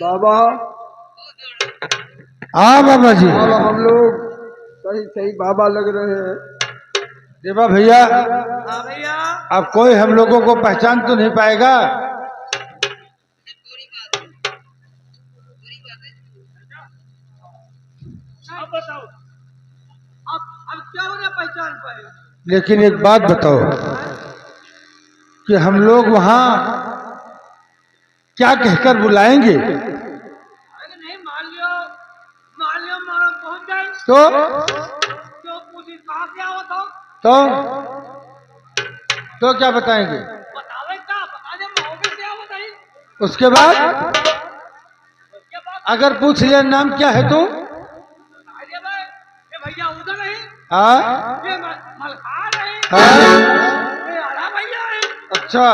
बाबा। हाँ बाबा जी। बाबा हम लोग सही सही बाबा लग रहे हैं। देवा भैया, हाँ भैया। अब कोई हम लोगों को पहचान तो नहीं पाएगा। अब बताओ, अब क्या उन्हें पहचान पाए? लेकिन एक बात बताओ कि हम लोग वहां क्या कहकर बुलाएंगे? अरे नहीं, मान लियो मारा पहुंच जाए तो पूछी कहाँ से आओ तो क्या बताएंगे? बतावे क्या बता दे, महोबे से आओ बताइए। उसके बाद उसके बाद अगर पूछ लिया नाम क्या है तो बता दिया भाई, ये भैया उधर नहीं, हाँ ये मलखान नहीं, हाँ। ये आला भैया है, अच्छा,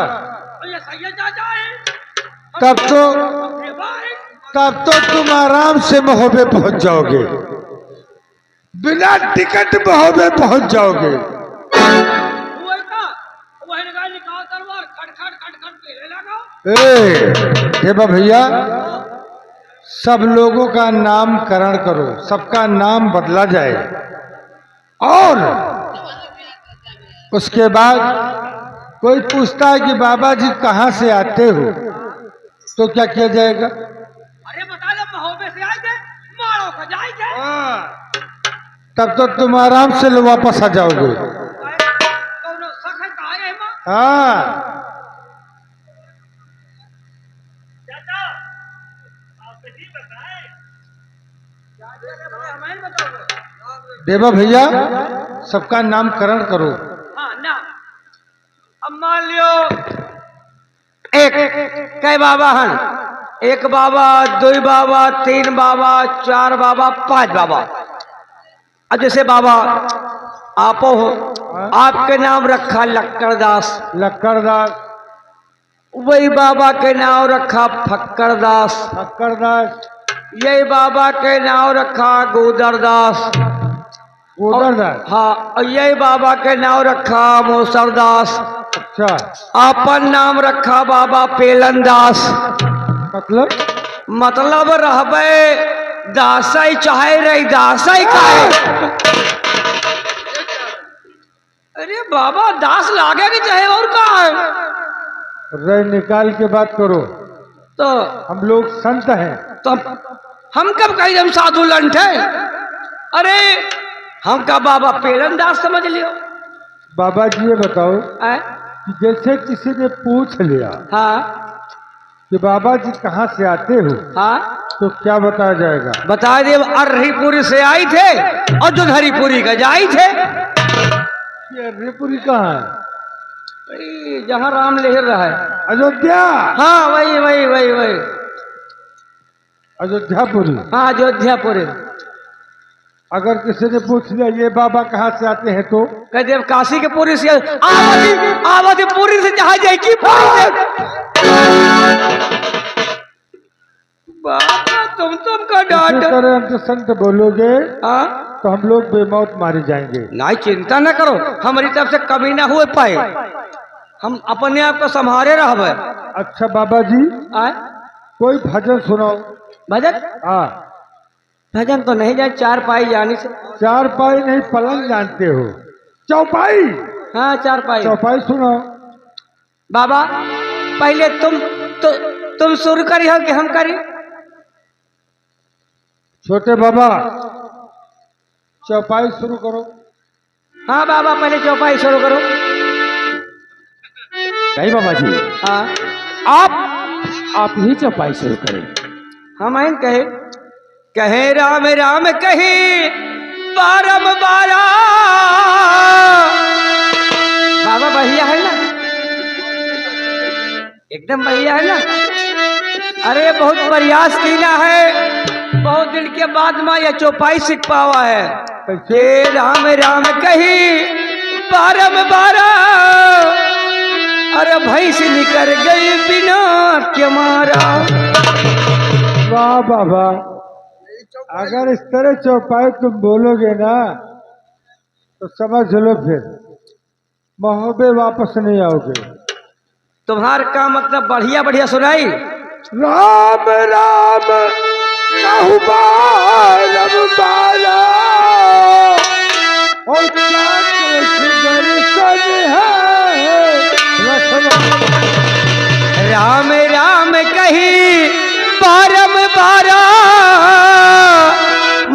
और ये सैयद चाचा है, तब तो देवा है। तुम आराम से महोबे पहुंच जाओगे, बिना टिकट महोबे पहुंच जाओगे। वो का वो है निकाल तलवार, खट खट खट खट पहले लगा। देवा भैया, सब लोगों का नामकरण करो, सबका नाम बदला जाए, और उसके बाद कोई पूछता है कि बाबा जी कहाँ से आते हो, तो क्या किया जाएगा? अरे बता दे महोबे से आए थे, मारो का जाए थे। तब तो तुम आराम से वापस आ जाओगे। कौनो शक है कहाँ है माँ? हाँ, चाचा आप ही बताएं, हमें बताओगे। देवा भैया, सबका नामकरण करो। हाँ ना, अब मान लियो एक कई बाबा हन, एक बाबा, दो बाबा, तीन बाबा, चार बाबा, पांच बाबा। अब जैसे बाबा आपो हो, आपके नाम रखा लक्कड़दास, लक्कड़दास, वही बाबा के नाम रखा फक्कड़दास, फक्कड़दास, यही बाबा के नाम रखा गोदरदास, गोदरदास। हाँ, और यही बाबा के नाम रखा मोसरदास। अच्छा, आपन नाम रखा बाबा पेलनदास। मतलब रहबे दासाई चाहे रही दासाई काहे। अरे बाबा दास लागे के चाहे और का है। रह निकाल के बात करो, तो हम लोग संत हैं। तो हम कब कही हम साधु लंठ है? अरे हम का बाबा पेलनदास समझ लियो। बाबा जी ये बताओ आए? कि जैसे किसी ने पूछ लिया हाँ कि बाबा जी कहाँ से आते हो, हाँ, तो क्या बताया जाएगा? बता दे अर्रीपुरी से आई थे और जो हरिपुरी का जाई थे। ये अर्रीपुरी कहाँ है? वही जहाँ राम लहर रहा है। अयोध्या। हाँ वही वही वही वही, अयोध्यापुरी। हाँ अयोध्यापुरी। अगर किसी ने पूछ लिया ये बाबा कहाँ से आते हैं तो कहते अब काशी के पुरी से आवती पुरी से जहाँ जाए की पुरी से। बाबा तुमका डांट। इसी तरह हम संत बोलोगे हाँ तो हम लोग बेमौत मारे जाएंगे। नहीं चिंता न करो, हमारी तरफ से कमी ना हुए पाए, हम अपने आप को संभाले रहबे। अच्छा बाबा जी, आए कोई भजन सुनाओ। भजन? हाँ, भजन तो नहीं जाए, चार पाई जानी से। चार पाई नहीं, पलंग जानते हो, चौपाई। हाँ चार पाई। चौपाई सुनाओ। बाबा पहले तुम शुरू करी हो कि हम करी? छोटे बाबा चौपाई शुरू करो। हाँ बाबा पहले चौपाई शुरू करो। नहीं बाबा जी, हाँ आप ही चौपाई शुरू करें। हम आइन कहे राम राम कहे बारम बारा। बाबा बढ़िया है ना, एकदम बढ़िया है ना। अरे बहुत प्रयास कीना है, बहुत दिन के बाद में यह चौपाई सीख पावा है। हे राम राम कही बारम बारा, अरे भैंस निकल गई बिना के मारा। वाह बाबा, अगर इस तरह चौपाई तुम बोलोगे ना तो समझ लो फिर महोबे वापस नहीं आओगे। तुम्हार का मतलब बढ़िया बढ़िया सुनाई। राम राम कहु बारम बारा और दर्शन है राम राम कही बारम बारा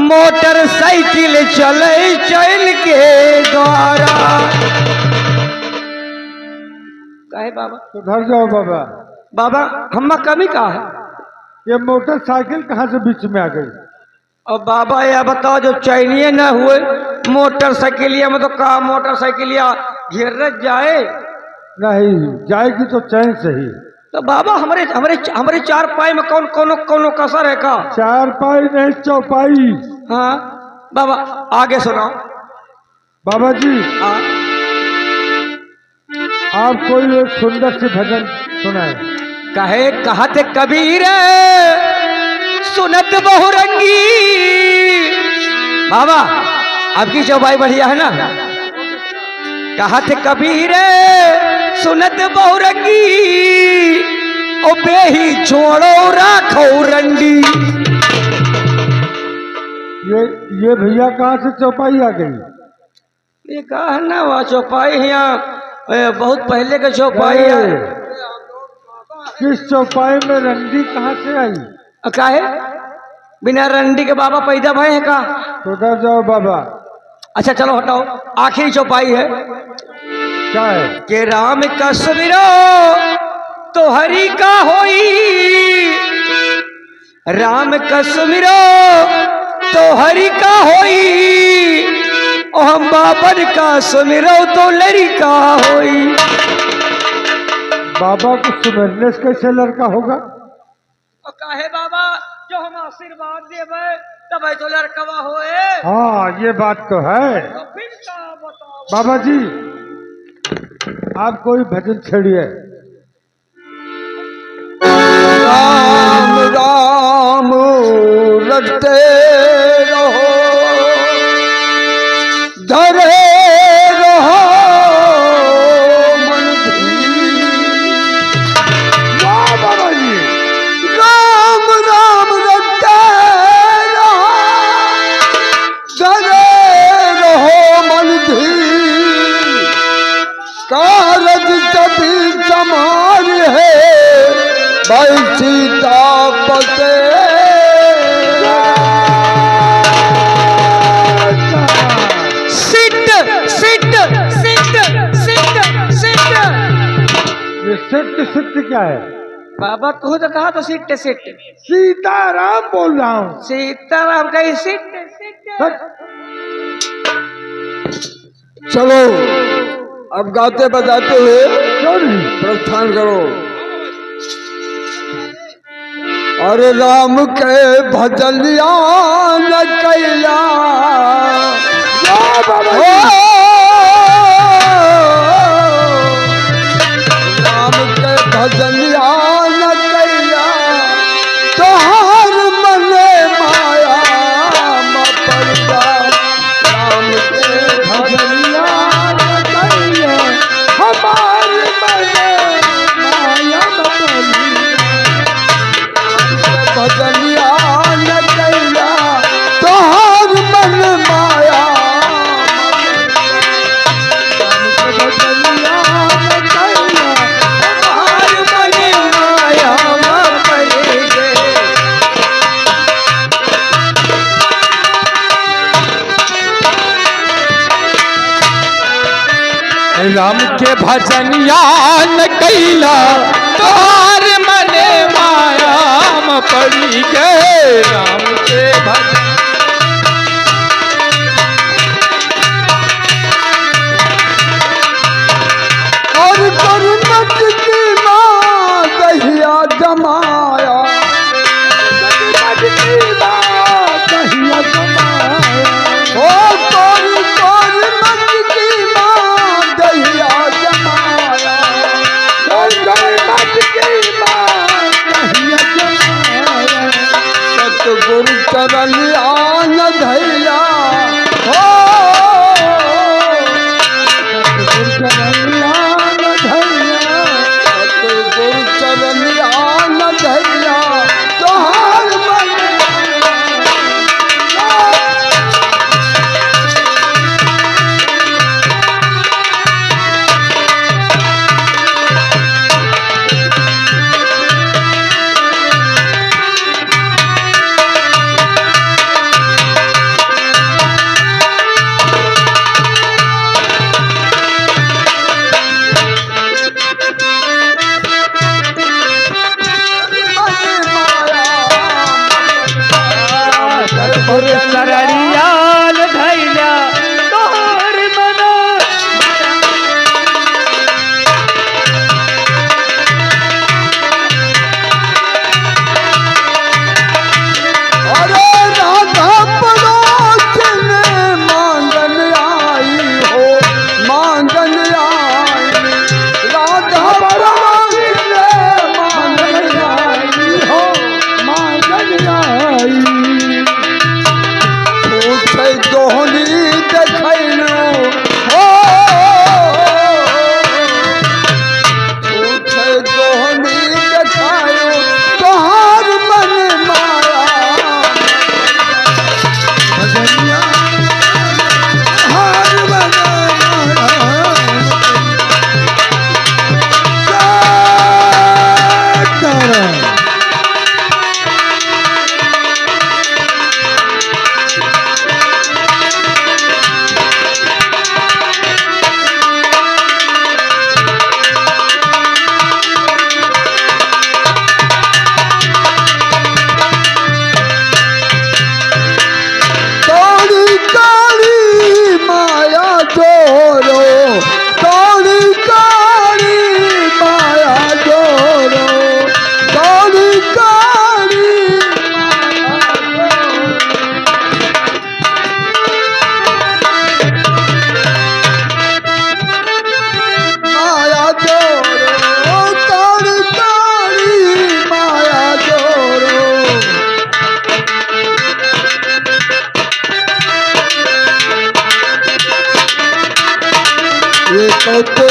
मोटरसाइकिल चले चल के द्वारा। काहे बाबा? सुधर जाओ बाबा। बाबा हम कमी का है? ये मोटरसाइकिल कहाँ से बीच में आ गई? और बाबा यह बताओ जो चैनिए न हुए मोटरसाइकिलिया में तो कहा मोटरसाइकिलिया घेर जाए नहीं जाएगी तो चैन से ही। तो बाबा हमारे हमारे हमारे चार पाई में कौन कोनो कोनो कसर है का? चार पाई नहीं चौपाई। हाँ बाबा आगे सुनाओ। बाबा जी हाँ आप कोई एक सुंदर सी भजन सुनाए। कहे कहत कबीर सुनत बहुरंगी। बाबा आपकी चौपाई बढ़िया है ना? कहत कबीर सुनत बहुरंगी ओ बेही छोड़ो राखो रंडी। ये भैया कहाँ से चौपाई आ गई? ये कहा है ना वह चौपाई यहाँ बहुत पहले का चौपाई है। किस चौपाई में रंडी कहाँ से आई? काहे बिना रंडी के बाबा पैदा भय है का? उधर जाओ बाबा। अच्छा चलो हटाओ। आखिरी चौपाई है क्या है? कि राम का सुमिरो तो हरि का होई। राम का सुमिरो तो हरि का होई और हम बाबर का सुमिरो तो लड़ी का होई। बाबा को सुमिरने से कैसे लड़का होगा? और काहे बाबा जो हम आशीर्वाद देवे तब तो लड़कवा होए। हाँ ये बात तो है। तो फिर क्या बताओ? बाबा जी आप कोई भजन छेड़िए। राम राम रटते रहो धरे रहो मन धीर। वाह बाबा जी। राम राम रटते रहो धरे रहो मन धीर। कारज कभी समार है भाई सीतापते। सिट सिट सिट सिट सिट। ये सत्य सत्य क्या है? बाबा को तो कहा तो सिट सिट। सीताराम बोल रहा हूँ। सीताराम कही सिट सिट। चलो अब गाते बजाते हुए क्यों नहीं? प्रस्थान करो। अरे राम के भजलिया न कैला हो। राम के भजलिया न कैला तोहर मने माया म पड़ता। राम के भजलिया न कैला हमार मने माया म पड़ता। भजनिया न कैला तोहर मन माया। भजनिया न कैला तोहर मन माया म पड़ गे। राम के भजनिया न कैला तोहर मने माया म पड़ी गए। राम के भजन और गुरमत की माँ दहिया जमाया। गुरमत की माँ दहिया जमाया। ओ गुरमत की माँ दहिया जमाया। ओ गुरमत की माँ दहिया जमाया। सतगुरु चरण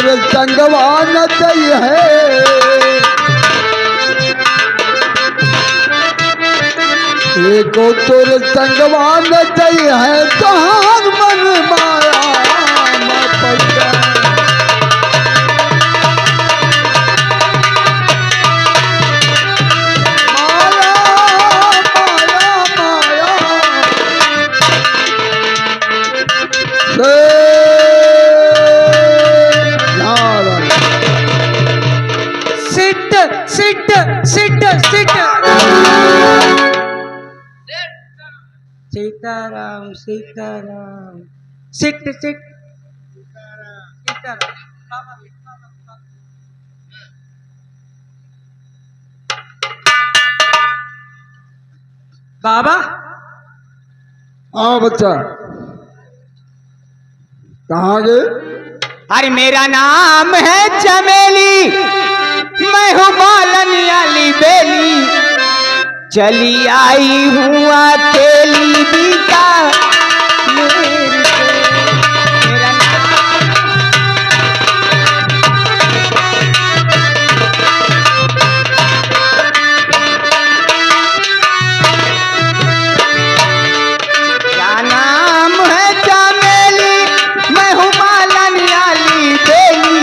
तोर संगवान दई है एको तोर संगवान दई है तोहार मन माया में पैया सिट सिट सिट सिट सीताराम सीताराम सिट सिट सीताराम बाबा हाँ बच्चा कहाँ गए? अरे मेरा नाम है चमेली, मैं हूँ बालन वाली बेली, चली आई हूँ अकेली बीता मेरे को। मेरा क्या नाम है चमेली, मैं हूँ बालन वाली बेली,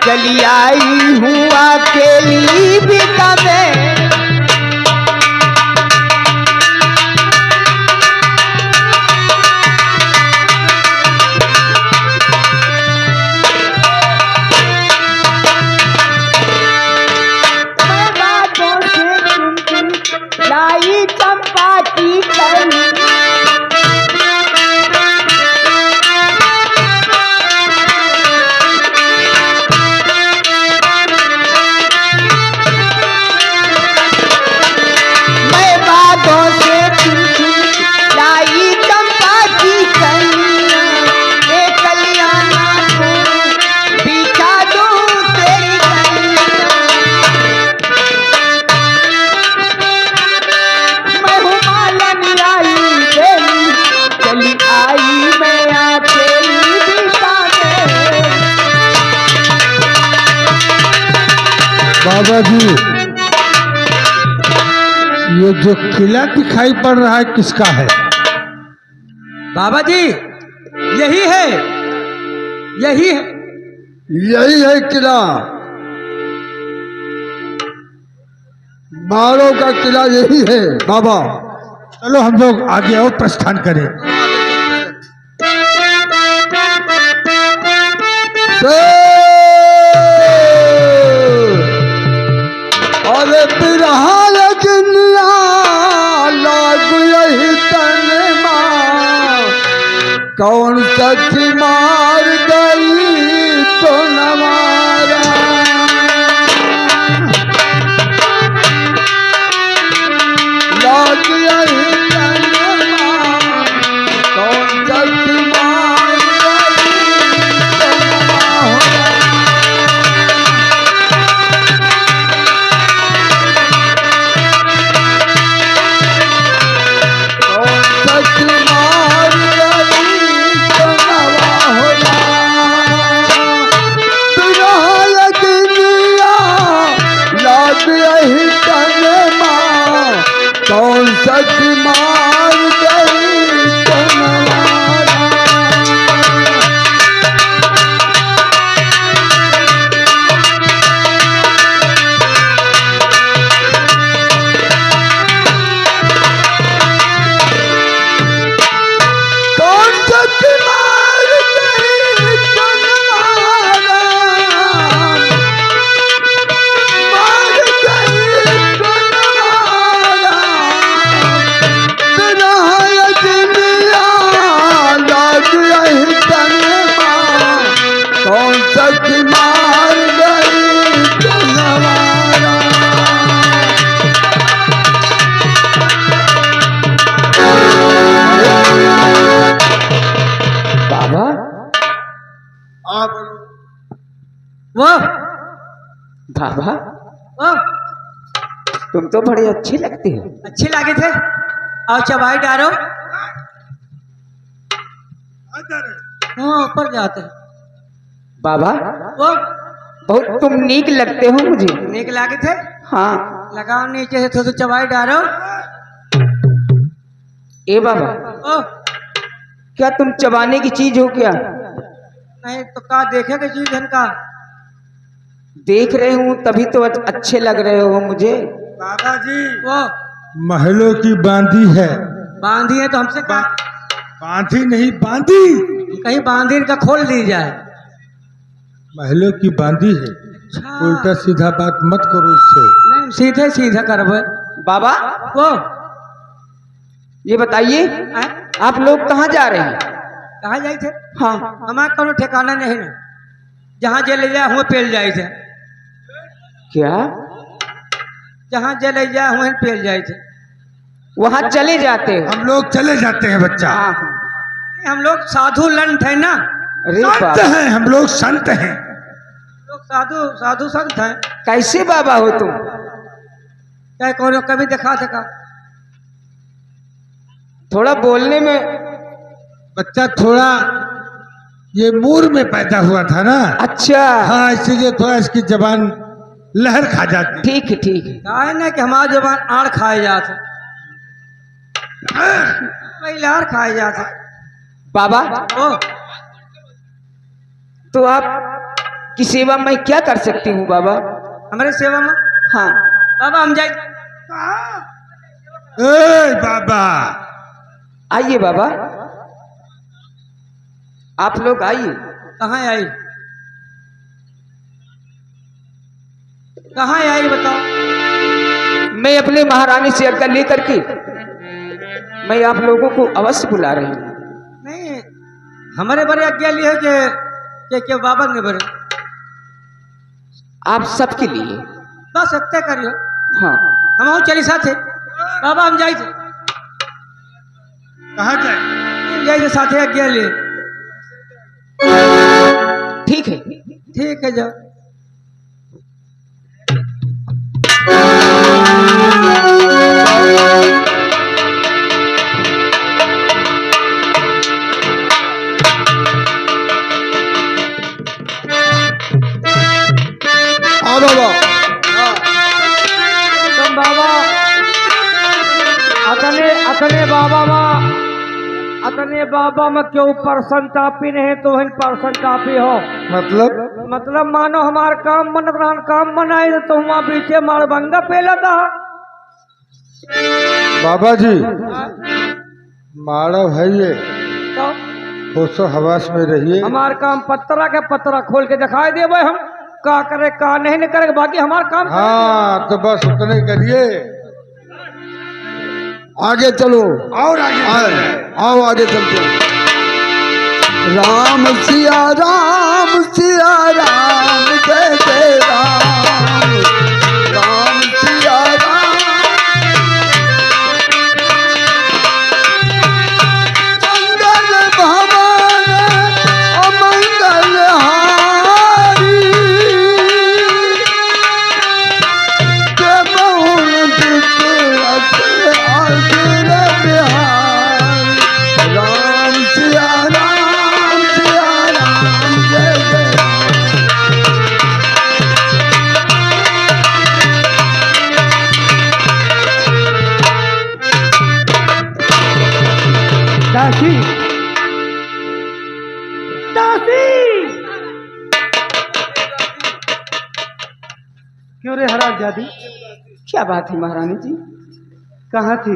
चली आई हूँ अकेली बीता में। लाई चंपा की कली मैं बातों से चुन चुन लाई चंपा की कलियां, एक कलियाना को बिछा दूं तेरी कलियां। मैं हूँ बालन वाली बेली, चली आई मैं अकेली बीता में। बाबा जी ये जो किला दिखाई पड़ रहा है किसका है? बाबा जी यही है, यही है। यही है किला, मारो का किला यही है बाबा। चलो हम लोग आगे और प्रस्थान करें। अरे बिरहाल दुनिया लाग यही तन मां, कौन सच मार गई तो न मारा। लाग यही तन मां, कौन सच मार गई तो न मारा। सच मार गई तो नवा होला, बिरहाल दुनिया लाग यही तन मां, कौन सच मार गई तो नवारा। कौन सच मार गई तो नवारा, मार गई तो नवारा। बिरहाल दुनिया लाग यही तन मां, कौन सच मार गई तो नवारा। बाबा आप वाह बाबा वाह, तुम तो बड़े अच्छे लगते हो। अच्छे लगे थे। आओ चबाई डालो। हाँ ऊपर जाते हैं। बाबा वो बहुत तुम नीक लगते हो मुझे। नीक लागे थे, हाँ। लगाओ नीचे से तो चबाई डालो। ए बाबा, ओ क्या तुम चबाने की चीज हो क्या? नहीं तो का देखे के चीज है का? देख रहे हूँ तभी तो अच्छे लग रहे हो मुझे। बाबा जी वो महलों की बांधी है। बांधी है तो हमसे का बांधी नहीं बांधी, कहीं बांधी का खोल दी जाए। महलों की बांधी है। अच्छा। उल्टा सीधा बात मत करो इससे। नहीं सीधे सीधा करबे। बाबा वो ये बताइए, आप लोग कहाँ जा रहे हैं? कहाँ जाए थे? हाँ। हमारा कोनो ठिकाना नहीं ना, जहाँ जे ले जाए हुए पेल जाए थे। क्या? जहाँ जे ले जाए हुए पेल जाए थे। वहाँ चले जाते हो? हम लोग चले जाते हैं बच्चा। हाँ। हम लोग साधु लंठ है ना, अरे संत बाबा, हैं, हम लोग संत हैं। लोग साधु साधु संत हैं। कैसे बाबा हो तुम? क्या कोनो कभी देखा था? थोड़ा बोलने में। बच्चा थोड़ा ये मूर में पैदा हुआ था ना। अच्छा, हाँ, इसीलिए थोड़ा इसकी जबान लहर खा जाती। ठीक है ठीक है। कहा है ना कि हमारा जबान आड़ खाए जाते, लहर खाए जाते। बाबा ओ तो आप की सेवा मैं क्या कर सकती हूँ बाबा? हमारे सेवा में हाँ। बाबा हम जाए। ए बाबा, आइए बाबा, आप लोग आइए। कहाँ आई? कहाँ आई बताओ। मैं अपने महारानी से आज्ञा लेकर के मैं आप लोगों को अवश्य बुला रही हूँ। नहीं हमारे बड़े आज्ञा लिए के बाबा ने बड़े आप सबके लिए। बस सत्य करियो। हाँ। हम चली साथे बाबा, हम जाए थे। कहाँ जाए? हम जाए थे साथे आज्ञा लिए। ठीक है। ठीक है जाओ। बाबा तुम बाबा अतने बाबा में क्यों पर्सन टापी नहीं तो पर्सन टापी हो? मतलब मानो हमार काम काम बनाए तो वहाँ पीछे मारबंगा पेला था। बाबा जी माड़व है ये, तो होशो हवास में रहिए। हमार काम पत्रा के पत्रा खोल के दिखाई दे भाई, हम का करे का नहीं करे, बाकी हमार काम। हाँ तो बस उतने करिए। आगे चलो, और आगे आओ आगे चलते हैं। राम सिया राम जय जय राम, राम सिया राम। मंगल भवन अमंगल हारी, के बहुल विक्रत अग्र बिहारी। राम सिया राम जय जय राम। दासी दासी क्यों रे हराम जादी? क्या बात है महारानी जी? कहाँ थी?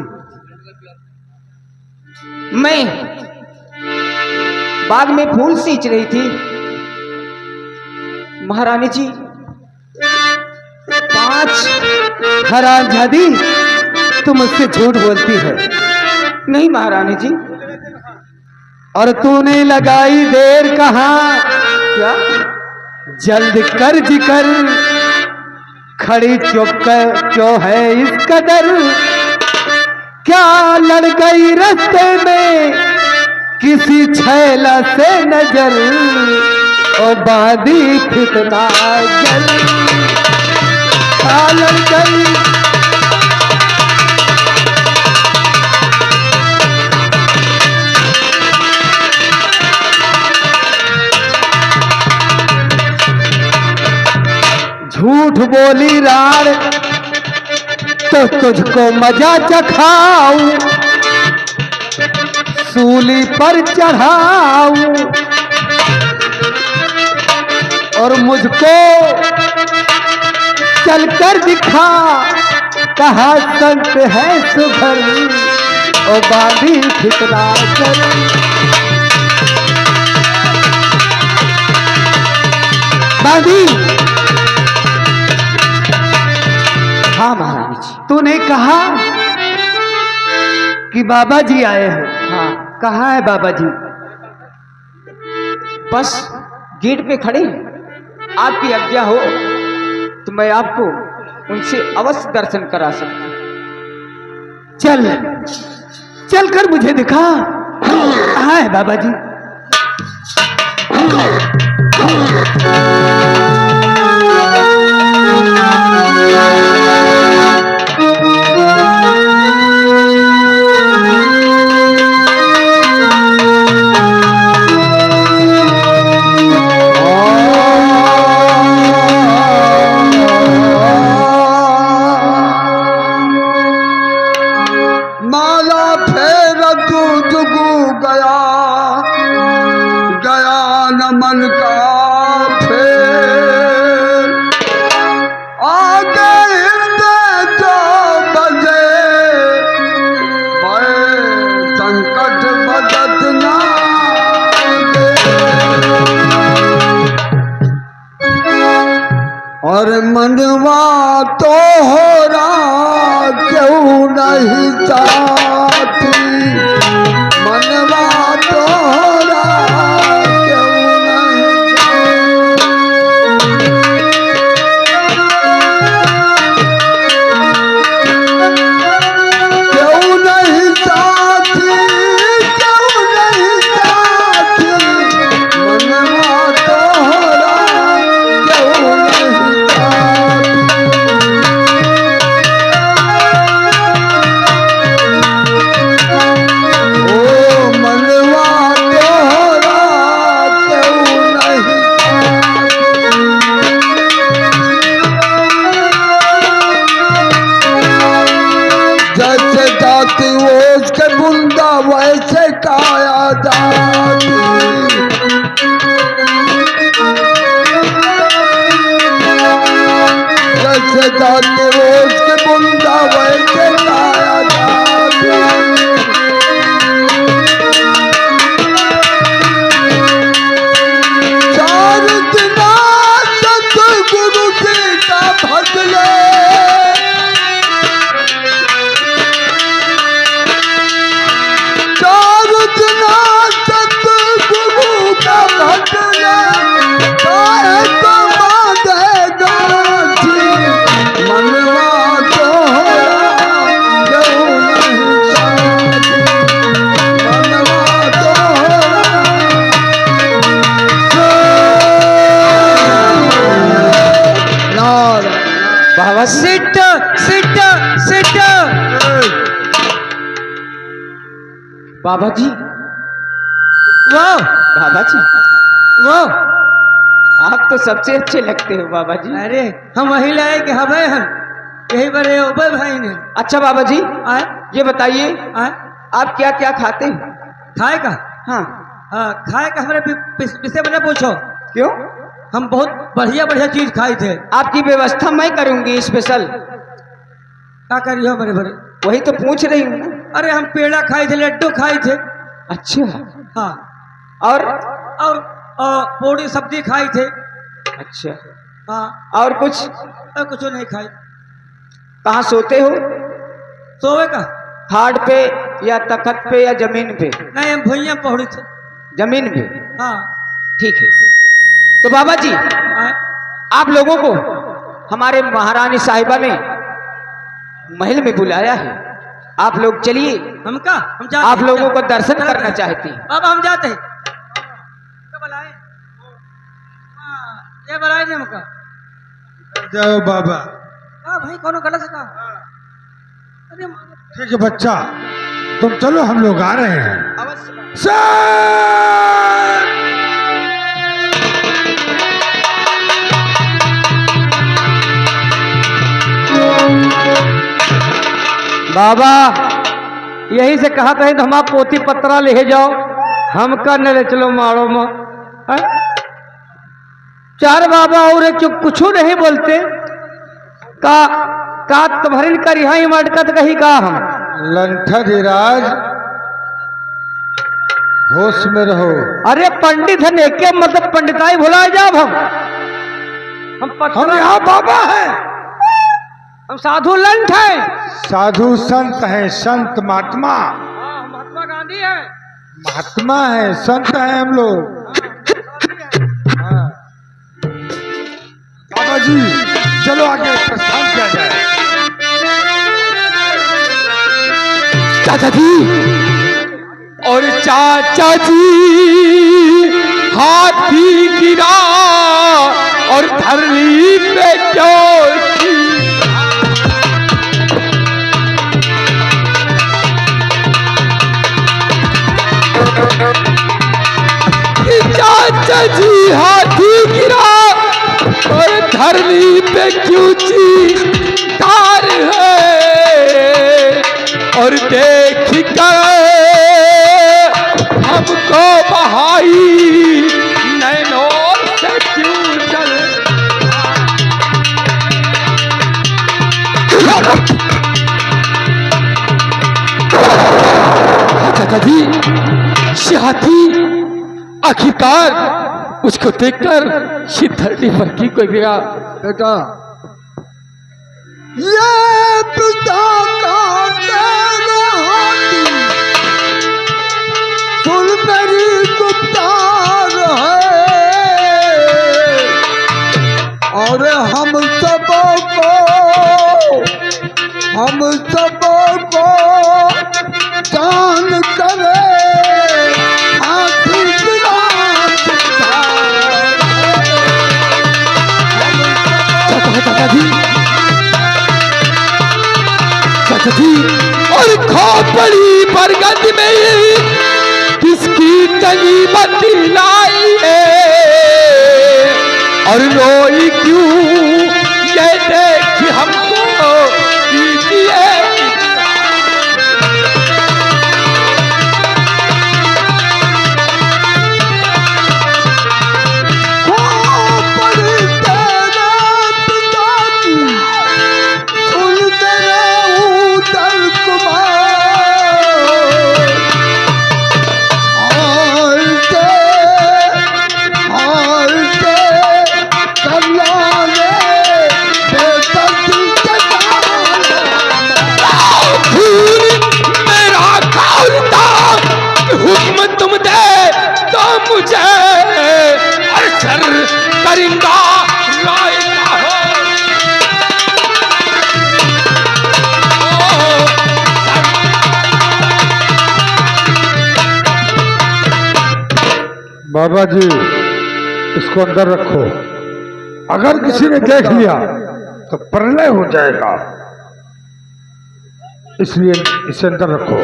मैं बाग में फूल सींच रही थी महारानी जी। 5 हराम जादी तुम मुझसे झूठ बोलती है। नहीं महारानी जी। और तूने लगाई देर कहाँ? क्या? जल्द कर जिकर खड़ी चुप कर क्यों है इस कदर? क्या लड़ गई रास्ते में किसी छैला से नजर? ओ बादी फितना जल क्या लड़ गई? बोली राण तो तुझको मजा चखाऊं, सूली पर चढ़ाऊं और मुझको चलकर दिखा, कहा संत है सुभर और बांधी ठिकरा कर। बांधी। हाँ महारानी जी। तूने कहा कि बाबा जी आए हैं। हाँ कहाँ है बाबा जी? बस गेट पे खड़े हैं। आपकी आज्ञा हो तो मैं आपको उनसे अवश्य दर्शन करा सकता हूँ। चल चल कर मुझे दिखा, कहाँ है बाबा जी? माला फेर तुझको गया गया नमन का फेर, आगे हृदय जो बजे भय संकट बजत ना और मनवा तो हो रहा क्यों नहीं चाहती, मनवा तो हो रहा क्यों नहीं क्यों नहीं चाहती, क्यों नहीं चाहती, मनवा तो हो रहा क्यों नहीं चाहती। ओ मनवा तो हो रहा क्यों नहीं जैसे जाती वो उसके बुंदा वैसे काया जाती, जैसे जाती वो उसके बुंदा वैसे काया जाती। चार दिना सतगुरु जी का भजले, चार दिना सतगुरु का भजले, काहे तो बांधेगा जी, मनवा तो हो रहा क्यों नहीं चाहती, मनवा तो हो रहा बाबा सिट सिट सिट। बाबा जी वो बाबा जी वो आप तो सबसे अच्छे लगते हो बाबा जी। अरे हम वही लाए कि हवे हम यही बड़े उबे भाई ने अच्छा बाबा जी आए ये बताइए आए आप क्या क्या खाते हैं? खाए का। हाँ हाँ खाए का हमारे विषय में न पूछो, क्यों? हम बहुत बढ़िया बढ़िया चीज खाए थे। आपकी व्यवस्था मैं करूंगी स्पेशल। क्या करिए हो बड़े बड़े? वही तो पूछ रही हूँ ना। अरे हम पेड़ा खाए थे, लड्डू खाए थे। अच्छा हाँ और पूरी सब्जी खाई थे। अच्छा हाँ और कुछ? और कुछ नहीं खाई। कहाँ सोते हो? सोवे का? खाट पे या तखत पे या जमीन पे? नहीं हम भुइया पहुड़ी थे। जमीन पे। हाँ ठीक है। तो बाबा जी आए आप लोगों को हमारे महारानी साहिबा ने महल में बुलाया है, आप लोग चलिए। हम का हम जाते आप हैं, लोगों को दर्शन चलते करना हैं। चाहती हैं। अब हम जाते हैं। कब बुलाए? हाँ, ये बुलाए ने हमका। जाओ बाबा। हाँ भाई कौन गलत है का? अरे ठीक है बच्चा, तुम चलो हम लोग आ रहे हैं। अवश्य। सर बाबा यही से कहा था तो हमारा पोती पत्रा ले जाओ, हम कर न ले चलो मारो में। हैं? चार बाबा और चुप कुछ नहीं बोलते का तुम्हारी कर यहाँ ही मटकत कही का हम लंठा धीराज, होश में रहो। अरे पंडित है नेके मतलब पंडिताई भुला जाओ हम हम यहाँ बाबा हैं, हम साधु लंठ हैं। साधु संत हैं, संत महात्मा। महात्मा गांधी है, महात्मा है, संत हैं हम लोग। हाँ। बाबा जी चलो आगे प्रस्थान किया जाए। चाचा जी और चाचा जी हाथी गिरा और धरनी पे चोटी। चाचा जी हाथी गिरा और धरनी पे क्यूची तार है और देख कर हमको बहाई नैनों से क्यों चल। चाचा जी हाथी आखिरकार उसको देखकर धरती पर की कोई गया। बेटा ये पिता का तेरा हाथी सुन मेरी गुप्तार है और हम सबों को दान करे हाथी चाचा जी और खोपड़ी बरगद में किसकी तनी बत्ती लाई है और रोई क्यों ये देख हमको कीजिए। करिंदा लायका हो बाबा जी इसको अंदर रखो, अगर किसी ने देख लिया तो प्रलय हो जाएगा, इसलिए इसे अंदर रखो।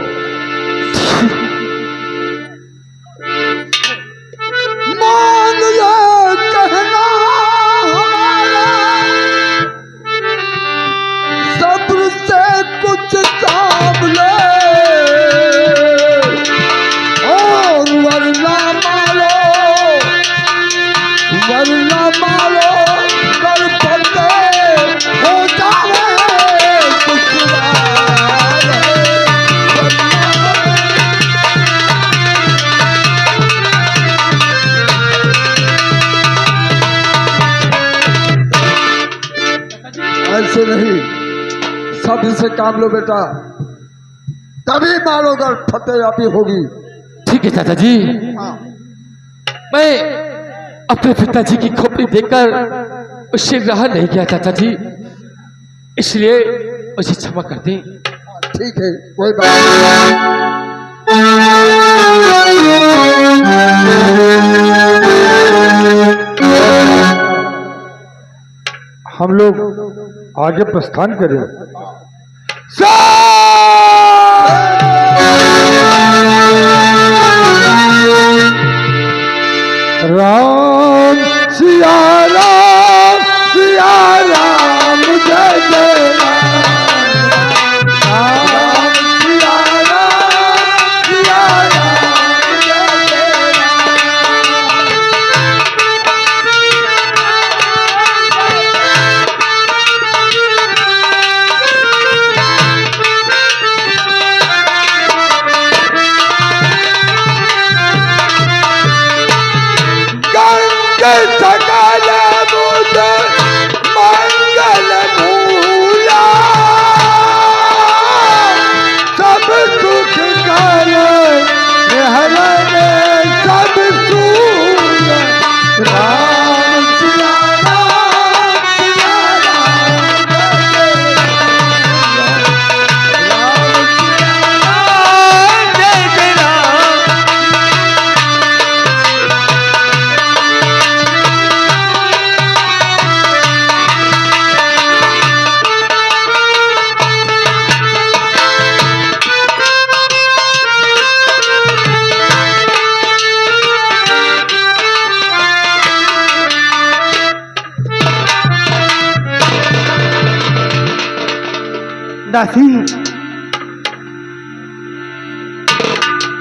मान लो कहना हमारा सब्र से कुछ काम ले और वरना मारो कर पते हो जाए कुछ ऐसे नहीं, सब्र से काम लो बेटा, तभी मारोगा फतेह याबी होगी। ठीक है चाचा जी, हाँ। मैं अपने पिताजी की खोपड़ी देखकर उससे रहा नहीं गया चाचा जी, इसलिए उसे क्षमा कर दें। ठीक है कोई बात हम लोग आगे प्रस्थान करें। राम सिया राम जय जय राम। दासी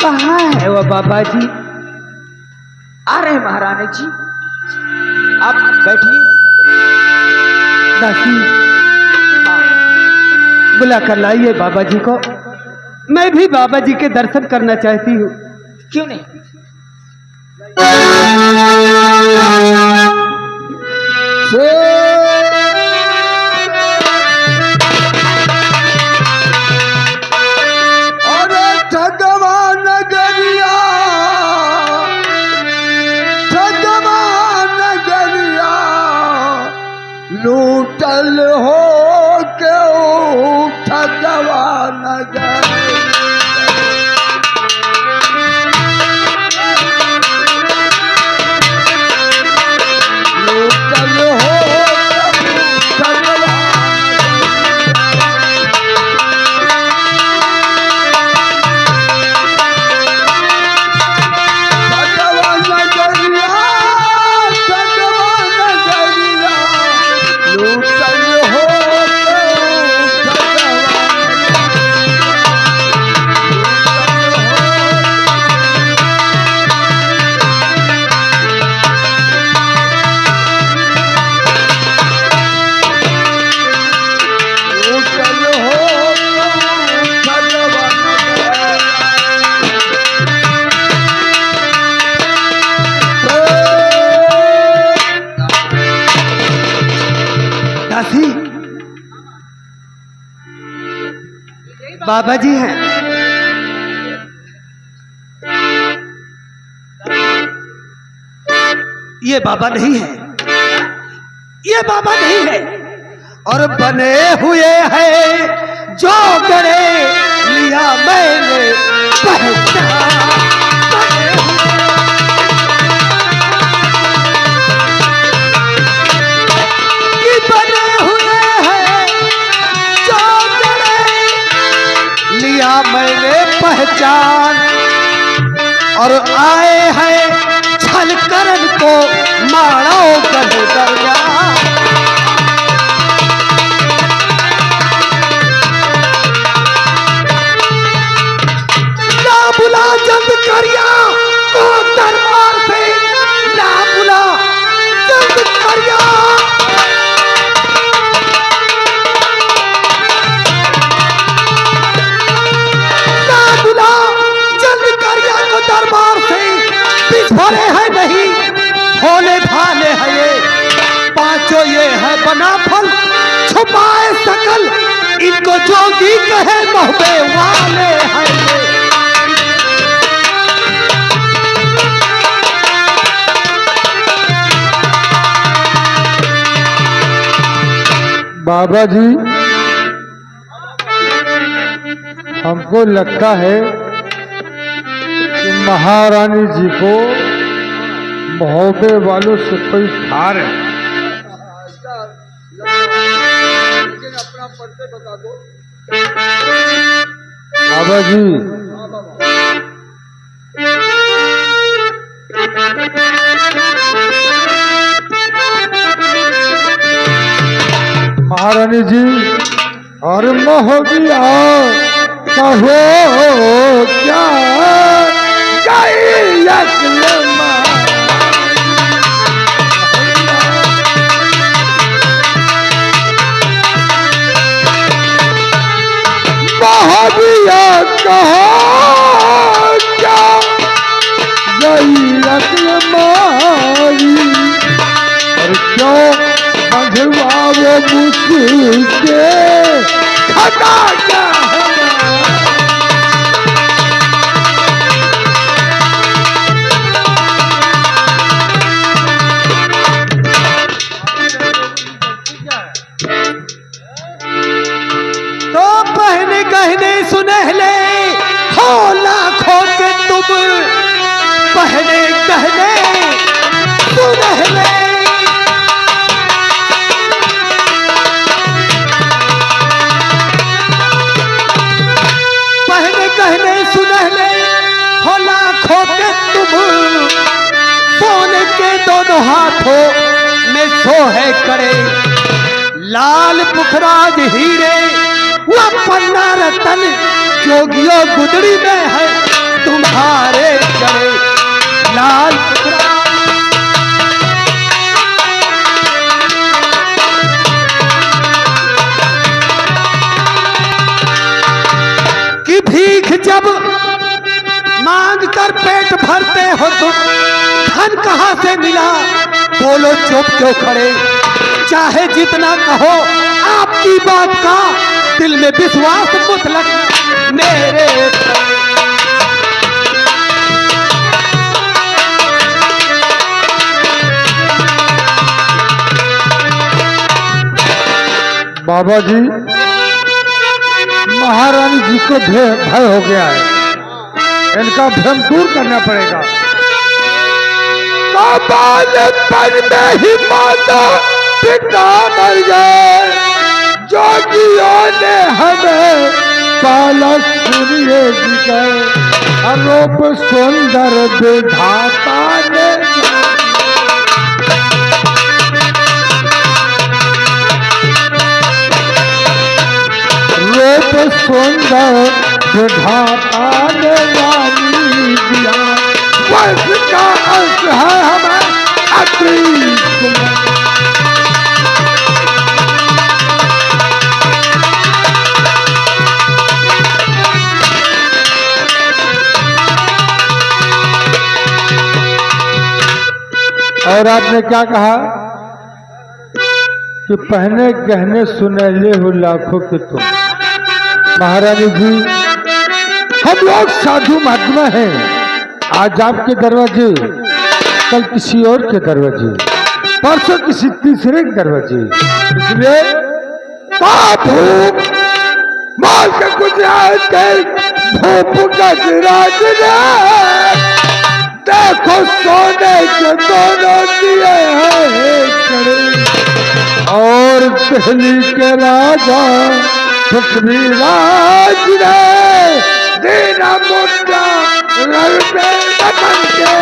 कहाँ है वो बाबा जी? अरे महारानी जी आप बैठिए। दासी बुला कर लाइए बाबा जी को, मैं भी बाबा जी के दर्शन करना चाहती हूँ। क्यों नहीं? अरे ठगवान गरिया, ठगवान गरिया, लूटल हो क्यों ठगवान गरिया। बाबा जी हैं। ये बाबा नहीं है, ये बाबा नहीं है, और बने हुए हैं जो करे लिया मैंने पहचान। मैंने पहचान और आए हैं छल करन को मारो कर दरिया। ना बुला जल्द करिया को दरबार से, ना बुला जल्द करिया। दरबार से पिछड़े हैं नहीं, भोले भाले हैं ये पांचों, ये है बना फल छुपाए सकल, इनको जोगी कहे मोहबे वाले हैं ये। बाबा जी हमको लगता है महारानी जी को महोबे वालों से कोई ठार है। अपना परिचय बता दो बाबा जी। महारानी जी और महोबिया कहो क्या महाबिया कहो क्या गई अक्ल मारी, और क्यों बंधवा वो मुझसे खता क्या कहने सुनहले हो लाखों के तुम, पहने कहने सुनहले। पहने कहने सुनहले हो लाखों के तुम, सोने के दोनों हाथों में सोहे करे, लाल पुखराज हीरे वह पन्ना रतन जोगियों गुदड़ी में है तुम्हारे जड़े लाल टुकड़ा। कि भीख जब मांग कर पेट भरते हो तुम, धन कहां से मिला बोलो चुप क्यों खड़े। चाहे जितना कहो आपकी बात का दिल में विश्वास मुतलक मेरे। बाबा जी, महारानी जी को भय हो गया है, इनका भ्रम दूर करना पड़ेगा। बालपन में ही माता पिता मर गए, जोगियों ने हमें पाला सूर्य जी का रूप सुंदर विधाता ने। रूप सुंदर विधाता ने वाली दिया, वर्ष का अंश है हमें अतीत। और आपने क्या कहा कि पहने गहने सुनहले हो लाखों के तुम। महारानी जी, हम लोग साधु महात्मा हैं, आज आपके दरवाजे, कल किसी और के दरवाजे, परसों किसी तीसरे के दरवाजे। इसलिए माल के गुजरात के भूप गजराज ने देखो सोने के दोनों दिए हैं कड़े। और दिल्ली के राजा पृथ्वीराज ने देना मुद्दा रण पे बन के।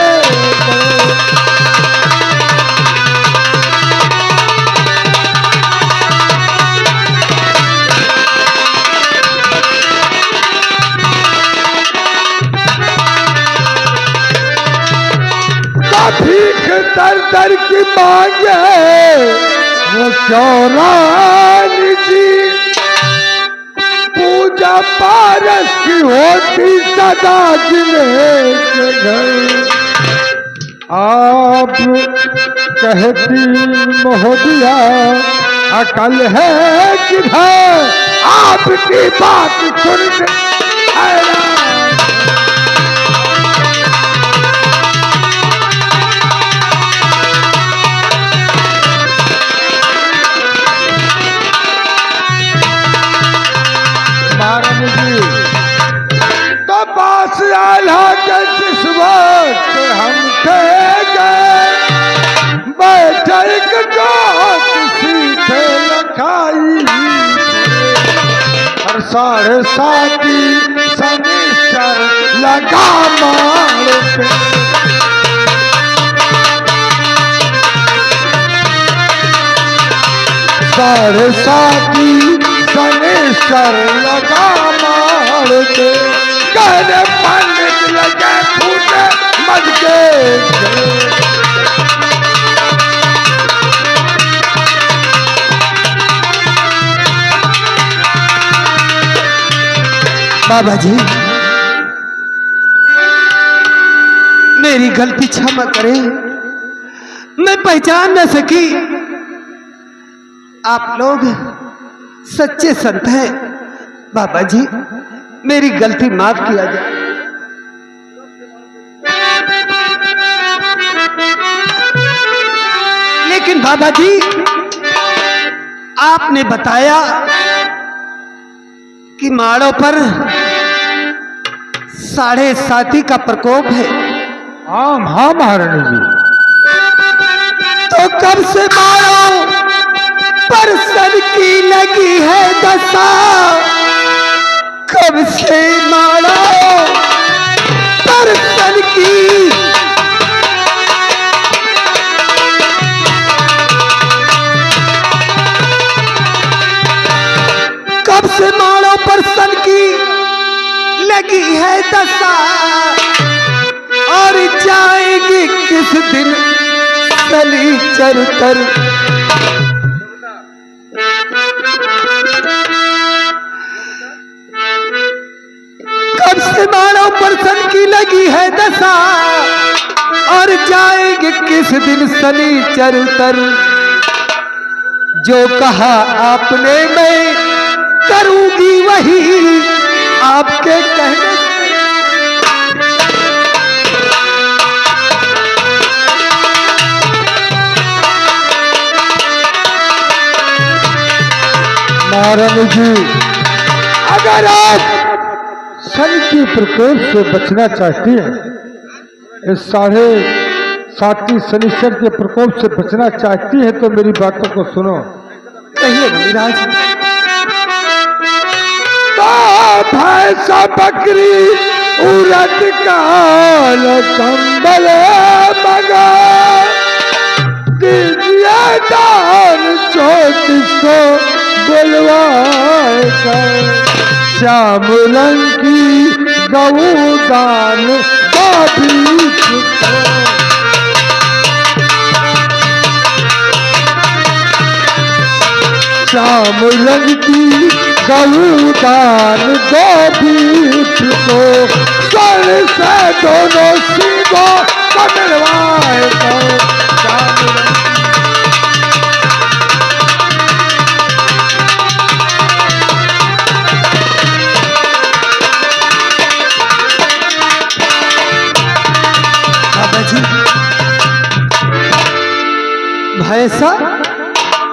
भीख दर दर की मांगे वो चौरानी जी, पूजा पारस की होती सदा जिले के घर। आप कहती महोदया अकल है किधर, आपकी बात सुन के हैरान। महारानी जी, तो बास आला के जिस वक्त हम थे गए, बैठक जोत सीधे लखाई। और 7.5 शनिश्चर लगा मार पे। 7.5 शनिश्चर लगा मार के। कहने पंडित लगे फूटे मज के। बाबा जी, मेरी गलती क्षमा करें, मैं पहचान न सकी आप लोग सच्चे संत हैं। बाबा जी, मेरी गलती माफ किया जाए। लेकिन बाबा जी, आपने बताया कि माड़ों पर 7.5 का प्रकोप है। हाँ महारानी जी, तो कब से माड़ों पर सर की लगी है दशा, कब से माड़ों पर सर की कब कब से माड़ों पर सन की लगी है दशा, और जाएगी किस दिन सली चरतर। कब से माड़ों पर सन की लगी है दशा, और जाएगी किस दिन सली चरतर। जो कहा आपने मैं करूंगी वही आपके कहने महारानी जी, अगर आप सन की प्रकोप से बचना चाहती हैं, इस 7.5 शनिश्चर के प्रकोप से बचना चाहती है, तो मेरी बातों को सुनो। कहिए मुनिराज। भैंसा बकरी उड़द काल कंबल मगा, दीजिए दान जो किसको बुलवाएगा। श्याम रंग की गऊ दान बाबी श्याम रंग की गऊ दान दो बीच को, सर से दोनों सीधों को मिलवाएगा। श्याम रंग भैंसा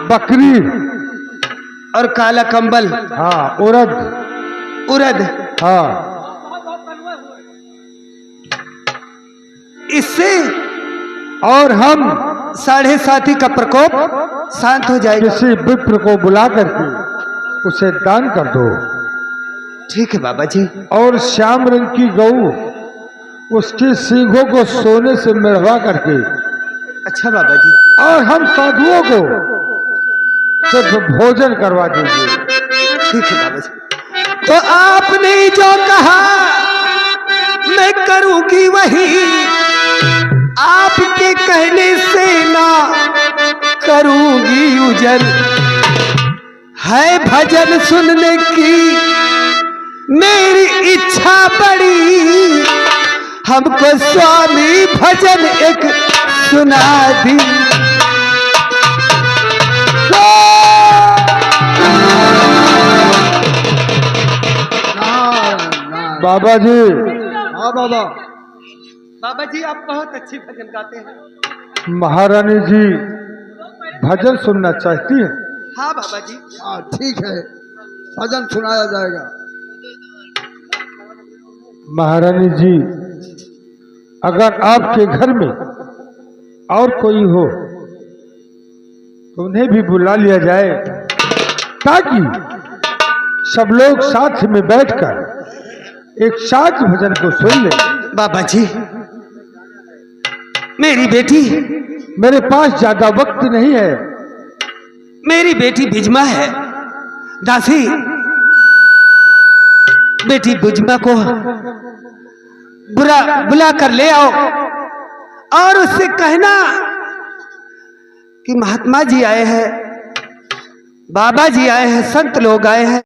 बकरी और काला कंबल, हाँ उड़द उड़द, हाँ इससे और हम 7.5 का प्रकोप शांत हो जाएगा। किसी विप्र को बुला करके उसे दान कर दो। ठीक है बाबा जी। और श्याम रंग की गऊ उसके सींगों को सोने से मढ़वा करके, अच्छा बाबा जी। और हम साधुओं को सिर्फ भोजन करवा दीजिए। ठीक है बाबा जी। तो आपने जो कहा मैं करूंगी वही, आपके कहने से ना करूंगी उजर। है भजन सुनने की मेरी इच्छा बड़ी, हमको स्वामी भजन एक सुना दी। बाबा जी, हाँ बाबा। बाबा जी आप बहुत अच्छी भजन गाते हैं। महारानी जी भजन सुनना चाहती है? हाँ बाबा जी। हाँ ठीक है, भजन सुनाया जाएगा। महारानी जी, अगर आपके घर में और कोई हो तो उन्हें भी बुला लिया जाए, ताकि सब लोग साथ में बैठकर एक साथ भजन को सुन ले। बाबा जी मेरी बेटी, मेरे पास ज्यादा वक्त नहीं है। मेरी बेटी बिजमा है। दासी बेटी बिजमा को बुला कर ले आओ, और उससे कहना कि महात्मा जी आए हैं, बाबा जी आए हैं, संत लोग आए हैं।